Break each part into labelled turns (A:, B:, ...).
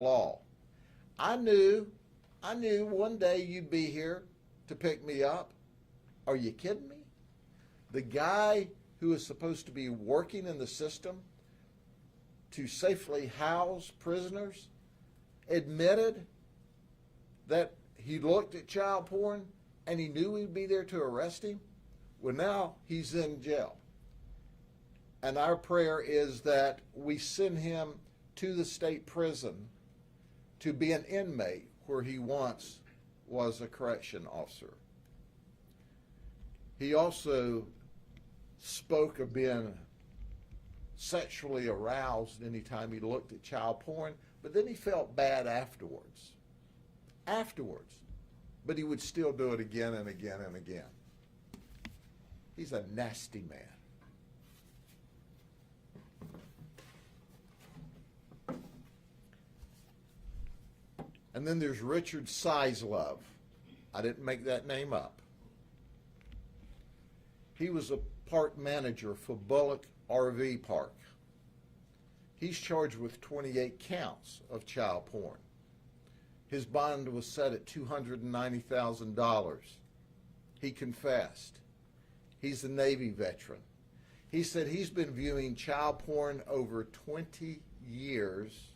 A: law. I knew, I knew one day you'd be here to pick me up. Are you kidding me? The guy who is supposed to be working in the system to safely house prisoners admitted that he looked at child porn and he knew we'd be there to arrest him. Well, now he's in jail. And our prayer is that we send him to the state prison to be an inmate where he once was a correction officer. He also spoke of being sexually aroused anytime he looked at child porn, but then he felt bad afterwards. But he would still do it again and again and again. He's a nasty man. And then there's Richard Sizelove. I didn't make that name up. He was a park manager for Bullock RV Park. He's charged with 28 counts of child porn. His bond was set at $290,000. He confessed. He's a Navy veteran. He said he's been viewing child porn over 20 years,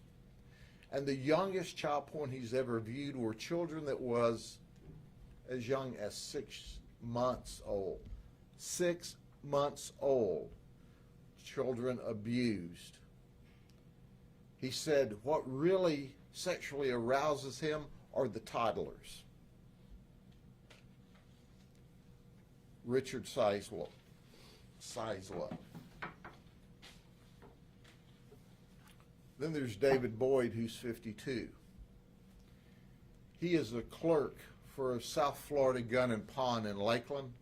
A: and the youngest child porn he's ever viewed were children that was as young as 6 months old. 6 months old. Children abused. He said what really sexually arouses him are the toddlers. Richard Sizelove. Then there's David Boyd, who's 52. He is a clerk for South Florida Gun and Pawn in Lakeland.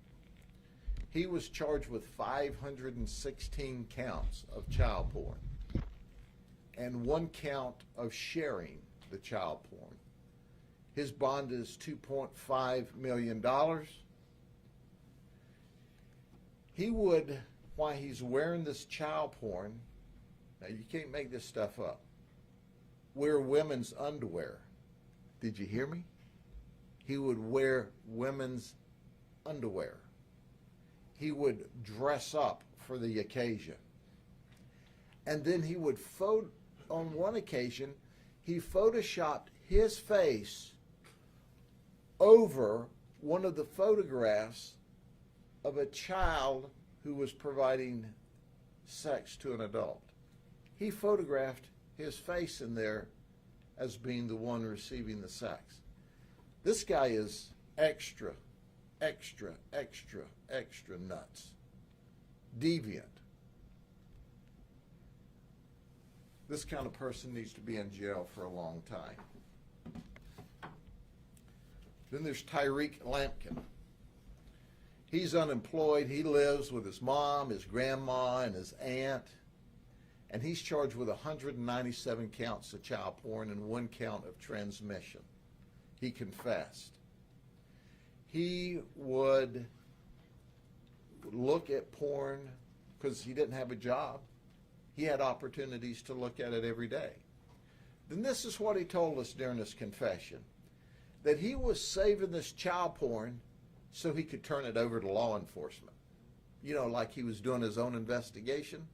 A: He was charged with 516 counts of child porn and 1 count of sharing the child porn. His bond is $2.5 million. He would, while he's wearing this child porn, now you can't make this stuff up, wear women's underwear. Did you hear me? He would wear women's underwear. He would dress up for the occasion. And then he would on one occasion, he photoshopped his face over one of the photographs of a child who was providing sex to an adult. He photographed his face in there as being the one receiving the sex. This guy is extra nuts. Deviant. This kind of person needs to be in jail for a long time. Then there's Tyreek Lampkin. He's unemployed. He lives with his mom, his grandma, and his aunt. And he's charged with 197 counts of child porn and 1 count of transmission. He confessed. He would look at porn because he didn't have a job. He had opportunities to look at it every day. Then this is what he told us during his confession, that he was saving this child porn so he could turn it over to law enforcement. You know, like he was doing his own investigation.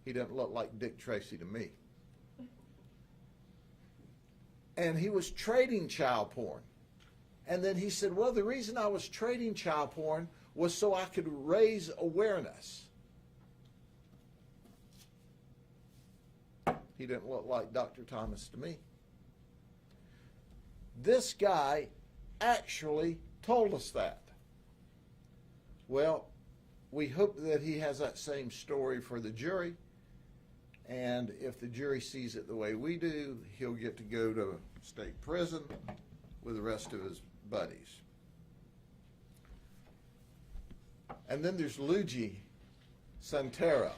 A: He didn't look like Dick Tracy to me. And he was trading child porn. And then he said, well, the reason I was trading child porn was so I could raise awareness. He didn't look like Dr. Thomas to me. This guy actually told us that. Well, we hope that he has that same story for the jury. And if the jury sees it the way we do, he'll get to go to state prison with the rest of his buddies. And then there's Luigi Santera.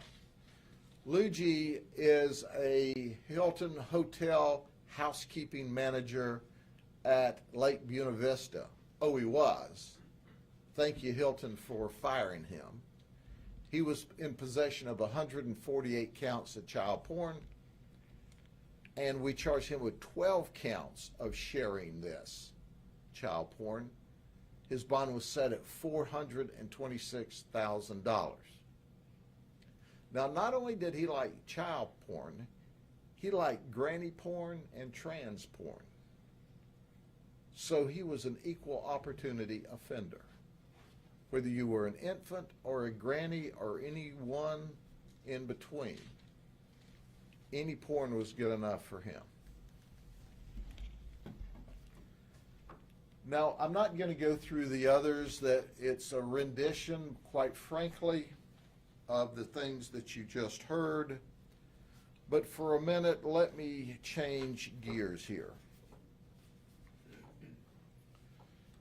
A: Luigi is a Hilton Hotel housekeeping manager at Lake Buena Vista. Oh, he was. Thank you, Hilton, for firing him. He was in possession of 148 counts of child porn and we charged him with 12 counts of sharing this child porn. His bond was set at $426,000. Now, not only did he like child porn, he liked granny porn and trans porn. So he was an equal opportunity offender. Whether you were an infant or a granny or anyone in between, any porn was good enough for him. Now, I'm not going to go through the others. That it's a rendition, quite frankly, of the things that you just heard. But for a minute, let me change gears here.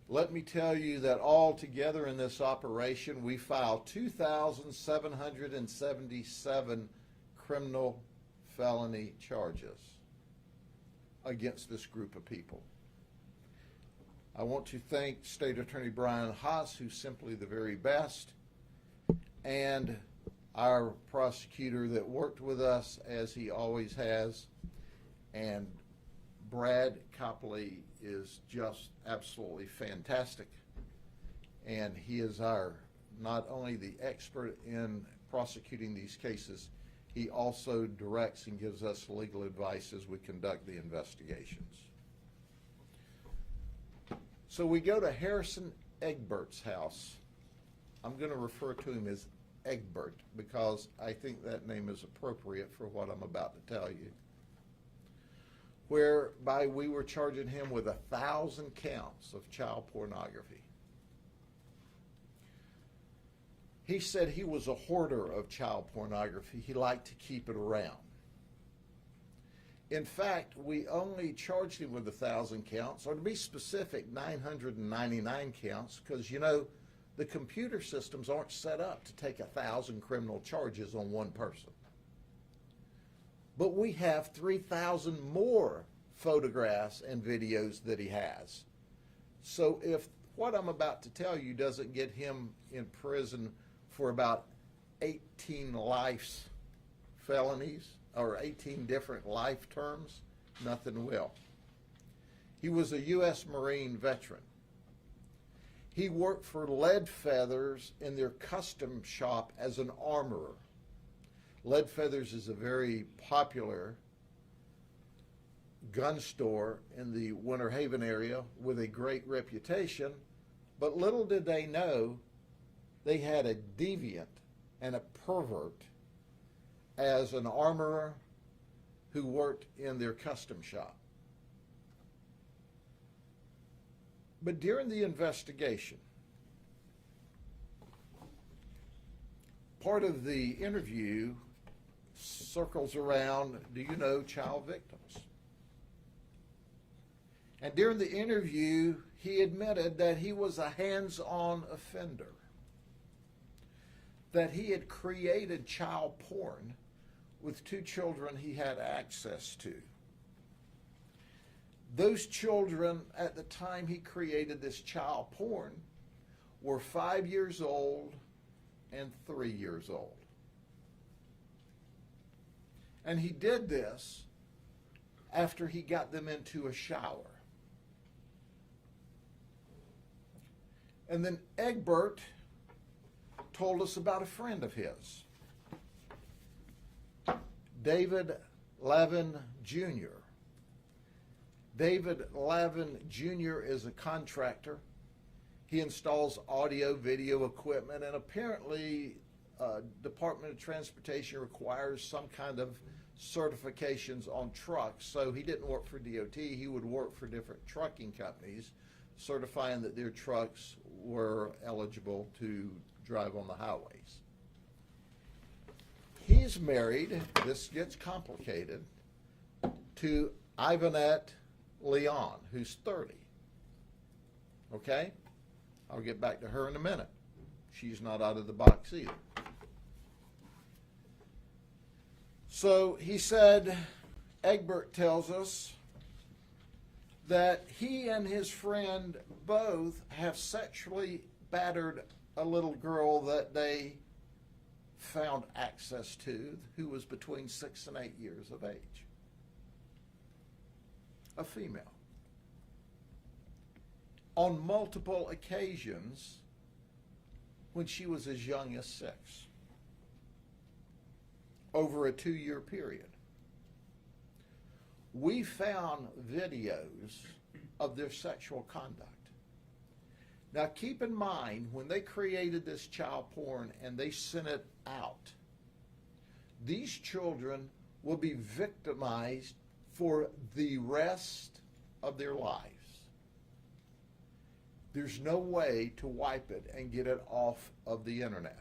A: Let me tell you that all together in this operation, we filed 2,777 criminal felony charges against this group of people. I want to thank State Attorney Brian Haas, who's simply the very best, and our prosecutor that worked with us, as he always has, and Brad Copley is just absolutely fantastic, and he is our not only the expert in prosecuting these cases, he also directs and gives us legal advice as we conduct the investigations. So we go to Harrison Egbert's house. I'm going to refer to him as Egbert because I think that name is appropriate for what I'm about to tell you. Whereby we were charging him with 1,000 counts of child pornography. He said he was a hoarder of child pornography. He liked to keep it around. In fact, we only charged him with 1,000 counts, or to be specific, 999 counts, because, you know, the computer systems aren't set up to take 1,000 criminal charges on one person. But we have 3,000 more photographs and videos that he has. So if what I'm about to tell you doesn't get him in prison for about 18 life felonies, or 18 different life terms, nothing will. He was a U.S. Marine veteran. He worked for Lead Feathers in their custom shop as an armorer. Lead Feathers is a very popular gun store in the Winter Haven area with a great reputation, but little did they know they had a deviant and a pervert as an armorer who worked in their custom shop. But during the investigation, part of the interview circles around, do you know child victims? And during the interview, he admitted that he was a hands-on offender, that he had created child porn with 2 children he had access to. Those children, at the time he created this child porn, were 5 years old and 3 years old. And he did this after he got them into a shower. And then Egbert told us about a friend of his, David Lavin Jr. David Lavin Jr. is a contractor. He installs audio, video equipment, and apparently Department of Transportation requires some kind of certifications on trucks. So he didn't work for DOT. He would work for different trucking companies, certifying that their trucks were eligible to drive on the highways. He's married, this gets complicated, to Ivanette Leon, who's 30. Okay? I'll get back to her in a minute. She's not out of the box either. So he said, Egbert tells us that he and his friend both have sexually battered a little girl that they found access to, who was between 6 and 8 years of age. a female. On multiple occasions when she was as young as 6, over a 2-year period. We found videos of their sexual conduct. Now keep in mind, when they created this child porn and they sent it out, these children will be victimized for the rest of their lives. There's no way to wipe it and get it off of the internet.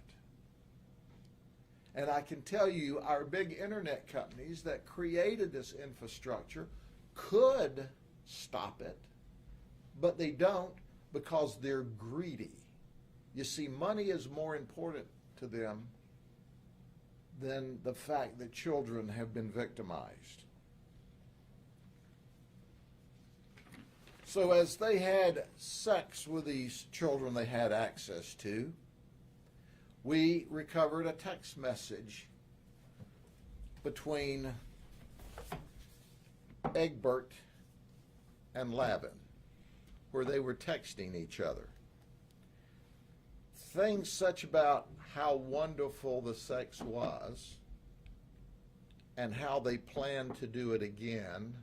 A: And I can tell you, our big internet companies that created this infrastructure could stop it, but they don't because they're greedy. You see, money is more important to them than the fact that children have been victimized. So as they had sex with these children they had access to, we recovered a text message between Egbert and Lavin, where they were texting each other. Things such about how wonderful the sex was and how they planned to do it again,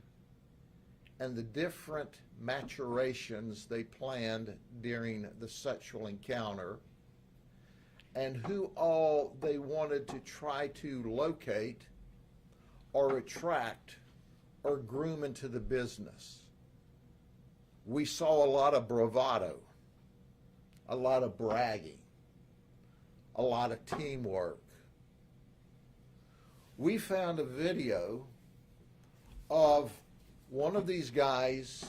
A: and the different maturations they planned during the sexual encounter, and who all they wanted to try to locate or attract or groom into the business. We saw a lot of bravado, a lot of bragging, a lot of teamwork. We found a video of one of these guys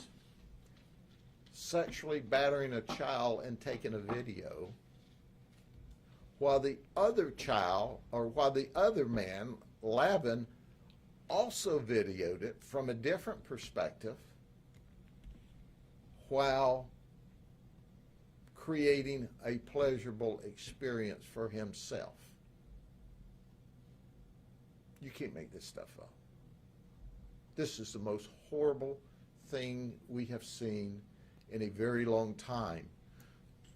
A: sexually battering a child and taking a video, while the other man, Lavin, also videoed it from a different perspective while creating a pleasurable experience for himself. You can't make this stuff up. This is the most horrible thing we have seen in a very long time.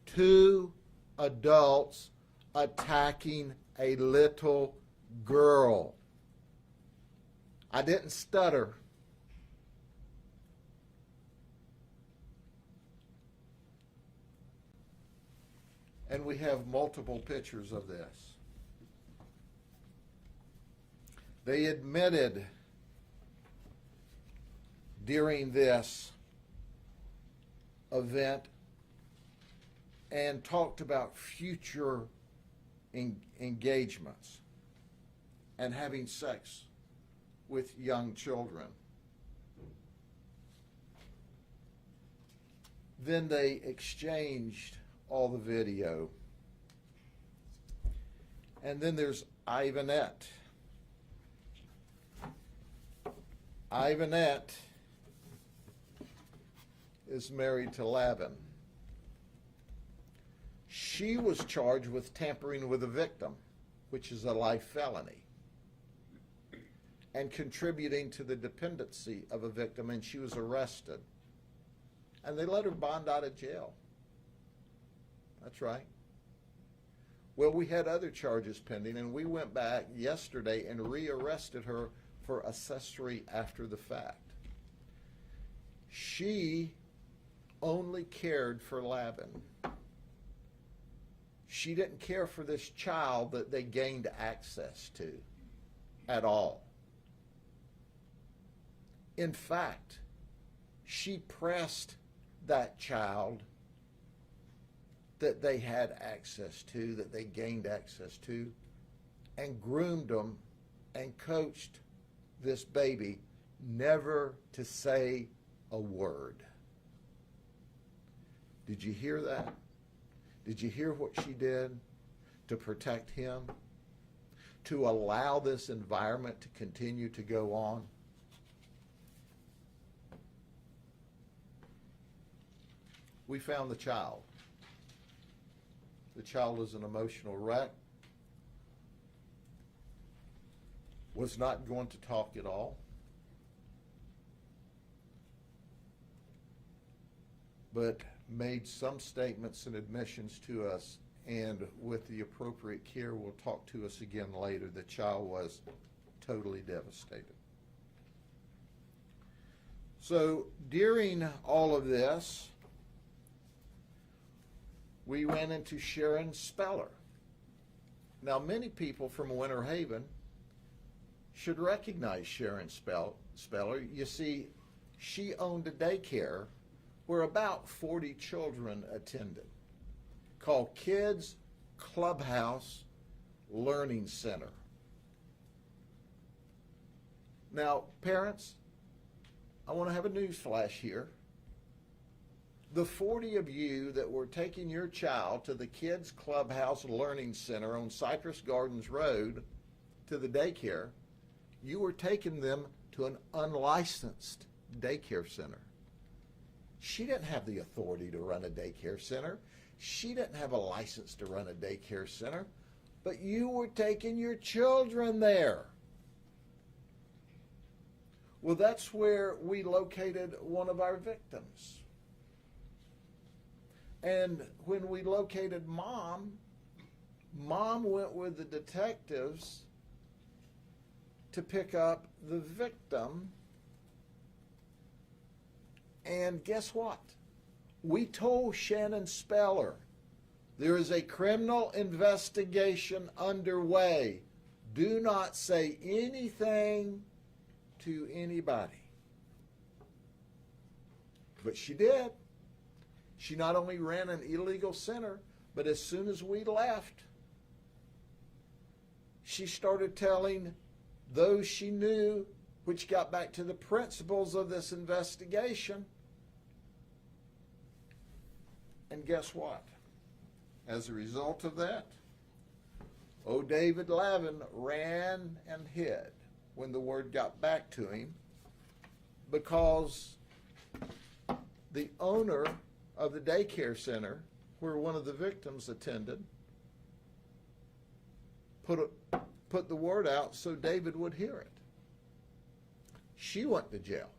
A: 2 adults attacking a little girl. I didn't stutter. And we have multiple pictures of this. They admitted during this event and talked about future engagements and having sex with young children. Then they exchanged all the video. And then there's Ivanette. Ivanette is married to Lavin. She was charged with tampering with a victim, which is a life felony, and contributing to the dependency of a victim, and she was arrested. And they let her bond out of jail. That's right. Well, we had other charges pending, and we went back yesterday and re-arrested her for accessory after the fact. She only cared for Lavin. She didn't care for this child that they gained access to at all. In fact, she pressed that child that they had access to, that they gained access to, and groomed them and coached this baby never to say a word. Did you hear that? Did you hear what she did to protect him? To allow this environment to continue to go on? We found the child. The child is an emotional wreck, was not going to talk at all, but made some statements and admissions to us, and with the appropriate care, will talk to us again later. The child was totally devastated. So during all of this, we ran into Sharon Speller. Now, many people from Winter Haven should recognize Sharon Speller. You see, she owned a daycare where about 40 children attended, called Kids Clubhouse Learning Center. Now, parents, I want to have a news flash here. The 40 of you that were taking your child to the Kids Clubhouse Learning Center on Citrus Gardens Road to the daycare, you were taking them to an unlicensed daycare center. She didn't have the authority to run a daycare center. She didn't have a license to run a daycare center, but you were taking your children there. Well, that's where we located one of our victims. And when we located Mom went with the detectives to pick up the victim. And guess what? We told Shannon Speller, there is a criminal investigation underway. Do not say anything to anybody. But she did. She not only ran an illegal center, but as soon as we left, she started telling those she knew, which got back to the principles of this investigation. And guess what? As a result of that, David Lavin ran and hid when the word got back to him, because the owner of the daycare center where one of the victims attended put the word out so David would hear it. She went to jail.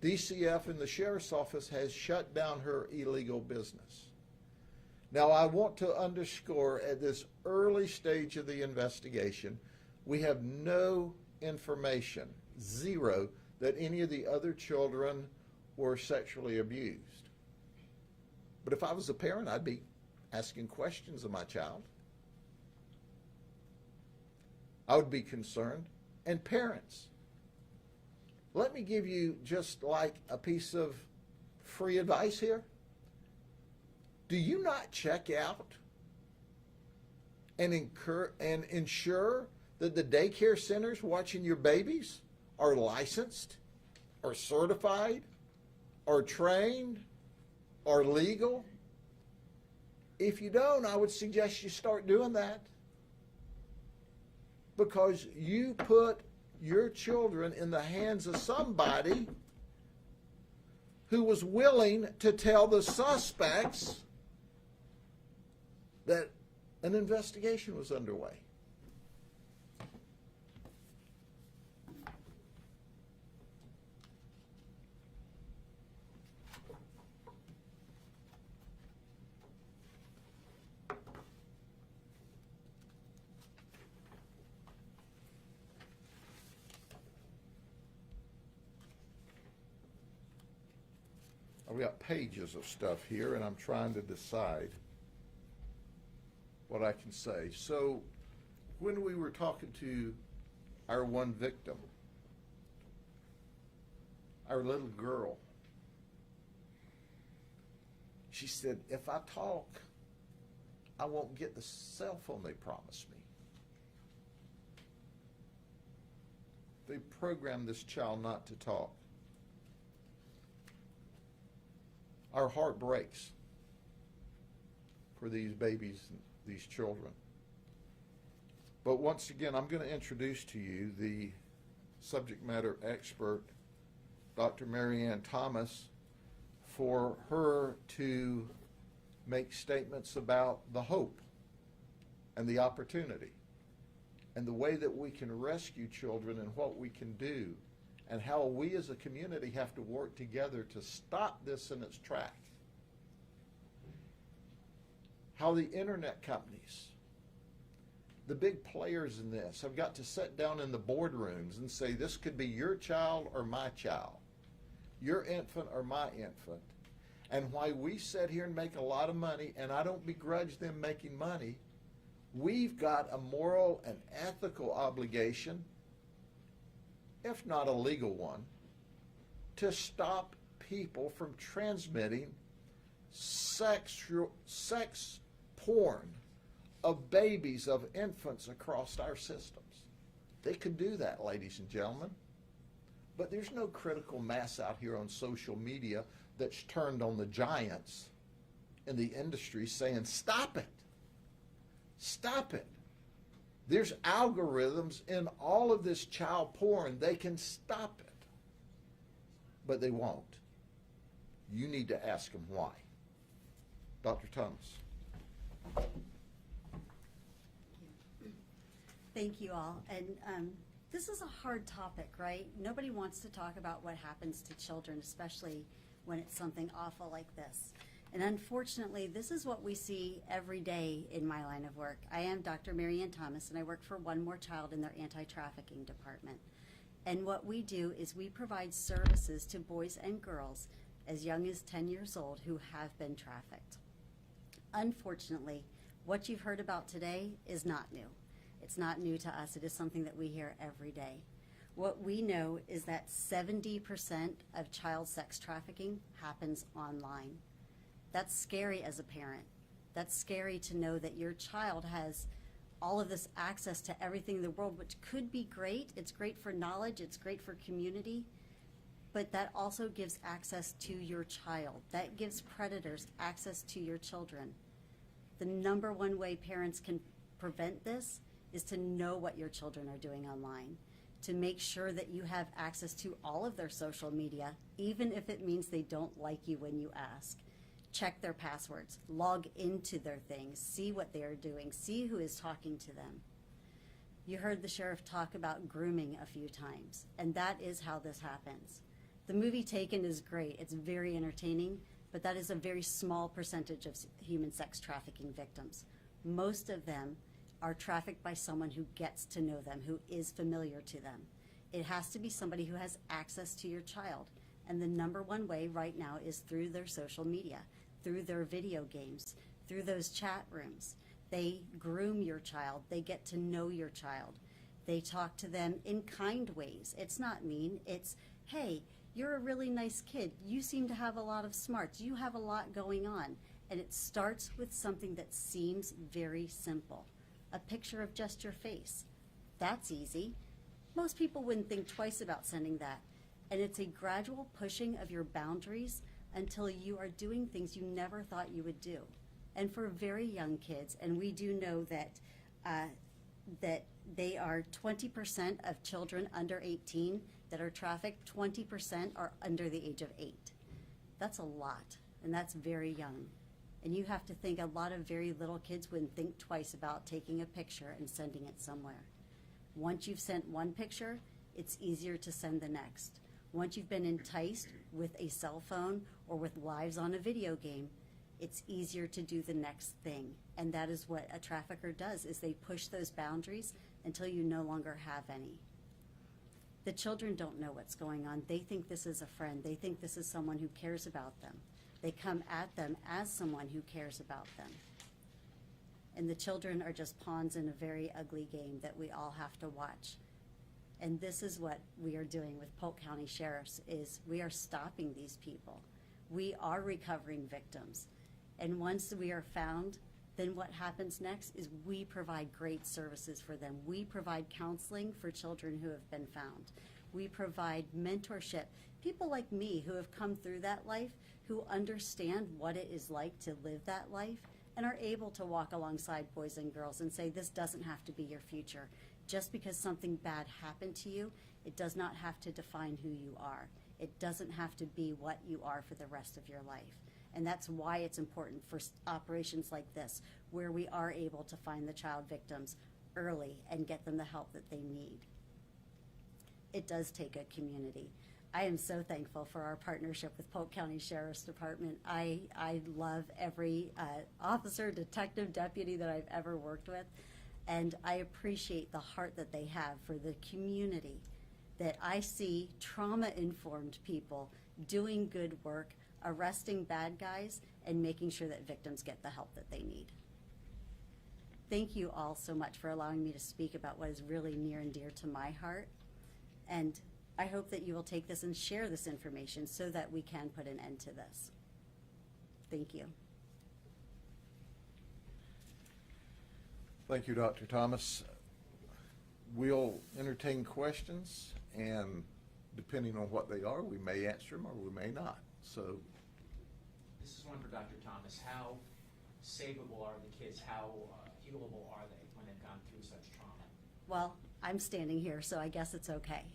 A: DCF and the sheriff's office has shut down her illegal business. Now, I want to underscore, at this early stage of the investigation, we have no information, zero, that any of the other children were sexually abused. But if I was a parent, I'd be asking questions of my child. I would be concerned. And parents, let me give you just like a piece of free advice here. Do you not check out and ensure that the daycare centers watching your babies are licensed, are certified, are trained, are legal? If you don't, I would suggest you start doing that, because you put your children in the hands of somebody who was willing to tell the suspects that an investigation was underway. I've got pages of stuff here, and I'm trying to decide what I can say. So when we were talking to our one victim, our little girl, she said, if I talk, I won't get the cell phone they promised me. They programmed this child not to talk. Our heart breaks for these babies and these children. But once again, I'm going to introduce to you the subject matter expert, Dr. Mary Ann Thomas, for her to make statements about the hope and the opportunity and the way that we can rescue children and what we can do and how we as a community have to work together to stop this in its track. How the internet companies, the big players in this, have got to sit down in the boardrooms and say, this could be your child or my child, your infant or my infant. And why we sit here and make a lot of money, and I don't begrudge them making money, we've got a moral and ethical obligation, if not a legal one, to stop people from transmitting sex porn of babies, of infants across our systems. They could do that, ladies and gentlemen. But there's no critical mass out here on social media that's turned on the giants in the industry saying, stop it. Stop it. There's algorithms in all of this child porn. They can stop it. But they won't. You need to ask them why. Dr. Thomas.
B: Thank you all. And this is a hard topic, right? Nobody wants to talk about what happens to children, especially when it's something awful like this. And unfortunately, this is what we see every day in my line of work. I am Dr. Mary Ann Thomas, and I work for One More Child in their anti-trafficking department. And what we do is we provide services to boys and girls as young as 10 years old who have been trafficked. Unfortunately, what you've heard about today is not new. It's not new to us. It is something that we hear every day. What we know is that 70% of child sex trafficking happens online. That's scary as a parent. That's scary to know that your child has all of this access to everything in the world, which could be great. It's great for knowledge. It's great for community. But that also gives access to your child. That gives predators access to your children. The number one way parents can prevent this is to know what your children are doing online, to make sure that you have access to all of their social media, even if it means they don't like you when you ask. Check their passwords, log into their things, see what they are doing, see who is talking to them. You heard the sheriff talk about grooming a few times, and that is how this happens. The movie Taken is great. It's very entertaining, but that is a very small percentage of human sex trafficking victims. Most of them are trafficked by someone who gets to know them, who is familiar to them. It has to be somebody who has access to your child. And the number one way right now is through their social media, through their video games, through those chat rooms. They groom your child. They get to know your child. They talk to them in kind ways. It's not mean. It's, hey, you're a really nice kid. You seem to have a lot of smarts. You have a lot going on. And it starts with something that seems very simple. A picture of just your face. That's easy. Most people wouldn't think twice about sending that. And it's a gradual pushing of your boundaries until you are doing things you never thought you would do. And for very young kids, and we do know that that they are 20% of children under 18 that are trafficked, 20% are under the age of 8. That's a lot, and that's very young. And you have to think a lot of very little kids wouldn't think twice about taking a picture and sending it somewhere. Once you've sent one picture, it's easier to send the next. Once you've been enticed with a cell phone or with lives on a video game, it's easier to do the next thing. And that is what a trafficker does, is they push those boundaries until you no longer have any. The children don't know what's going on. They think this is a friend. They think this is someone who cares about them. They come at them as someone who cares about them. And the children are just pawns in a very ugly game that we all have to watch. And this is what we are doing with Polk County Sheriffs, is we are stopping these people. We are recovering victims. And once we are found, then what happens next is we provide great services for them. We provide counseling for children who have been found. We provide mentorship. People like me who have come through that life, who understand what it is like to live that life, and are able to walk alongside boys and girls and say, this doesn't have to be your future. Just because something bad happened to you, it does not have to define who you are. It doesn't have to be what you are for the rest of your life. And that's why it's important for operations like this, where we are able to find the child victims early and get them the help that they need. it does take a community. I am so thankful for our partnership with Polk County Sheriff's Department. I love every officer, detective, deputy that I've ever worked with, and I appreciate the heart that they have for the community, that I see trauma-informed people doing good work, arresting bad guys, and making sure that victims get the help that they need. Thank you all so much for allowing me to speak about what is really near and dear to my heart. And I hope that you will take this and share this information so that we can put an end to this. Thank you.
A: Thank you, Dr. Thomas. We'll entertain questions, and depending on what they are, we may answer them or we may not. So,
C: this is one for Dr. Thomas. How savable are the kids? How healable are they when they've gone through such trauma?
B: Well, I'm standing here, so I guess it's okay.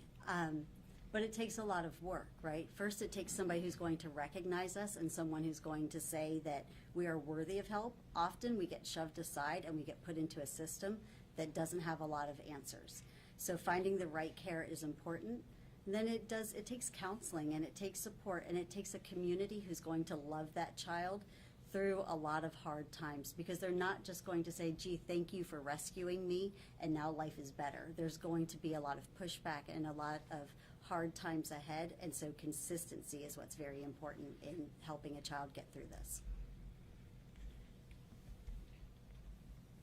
B: But it takes a lot of work, right? First, it takes somebody who's going to recognize us and someone who's going to say that we are worthy of help. Often we get shoved aside and we get put into a system that doesn't have a lot of answers. So finding the right care is important. And then it takes counseling, and it takes support, and it takes a community who's going to love that child through a lot of hard times, because they're not just going to say, gee, thank you for rescuing me, and now life is better. There's going to be a lot of pushback and a lot of hard times ahead, and so consistency is what's very important in helping a child get through this.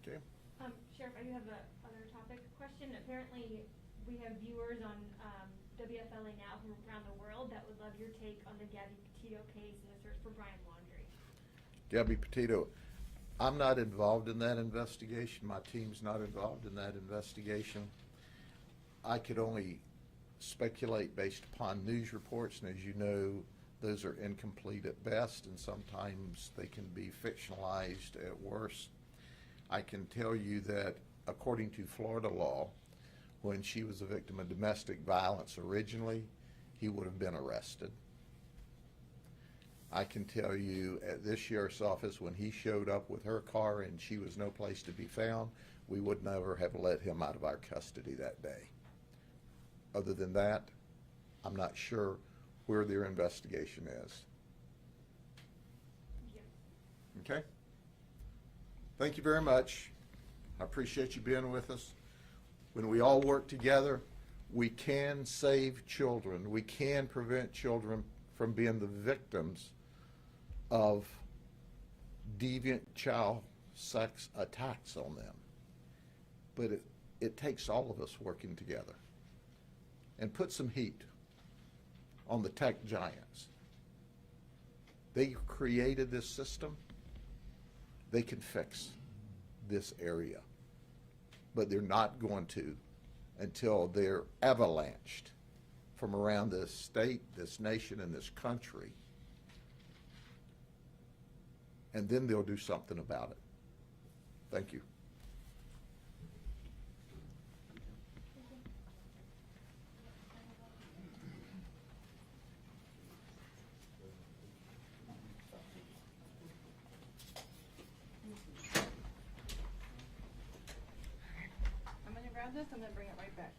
A: okay.
D: Sheriff, I do have another topic question. Apparently, we have viewers on WFLA Now from around the world that would love your take on the Gabby Petito case and the search for Brian Laundrie.
A: Gabby Petito, I'm not involved in that investigation. My team's not involved in that investigation. I could only speculate based upon news reports, and as you know, those are incomplete at best, and sometimes they can be fictionalized at worst. I can tell you that according to Florida law, when she was a victim of domestic violence originally, he would have been arrested. I can tell you at this sheriff's office, when he showed up with her car and she was no place to be found, we would never have let him out of our custody that day. Other than that, I'm not sure where their investigation is.
D: Thank you.
A: Okay? Thank you very much. I appreciate you being with us. When we all work together, we can save children. We can prevent children from being the victims of deviant child sex attacks on them. But it takes all of us working together. And put some heat on the tech giants. They created this system. They can fix this area. But they're not going to until they're avalanched from around this state, this nation, and this country. And then they'll do something about it. Thank you.
E: I'm going to grab this, I'm going to bring it right back.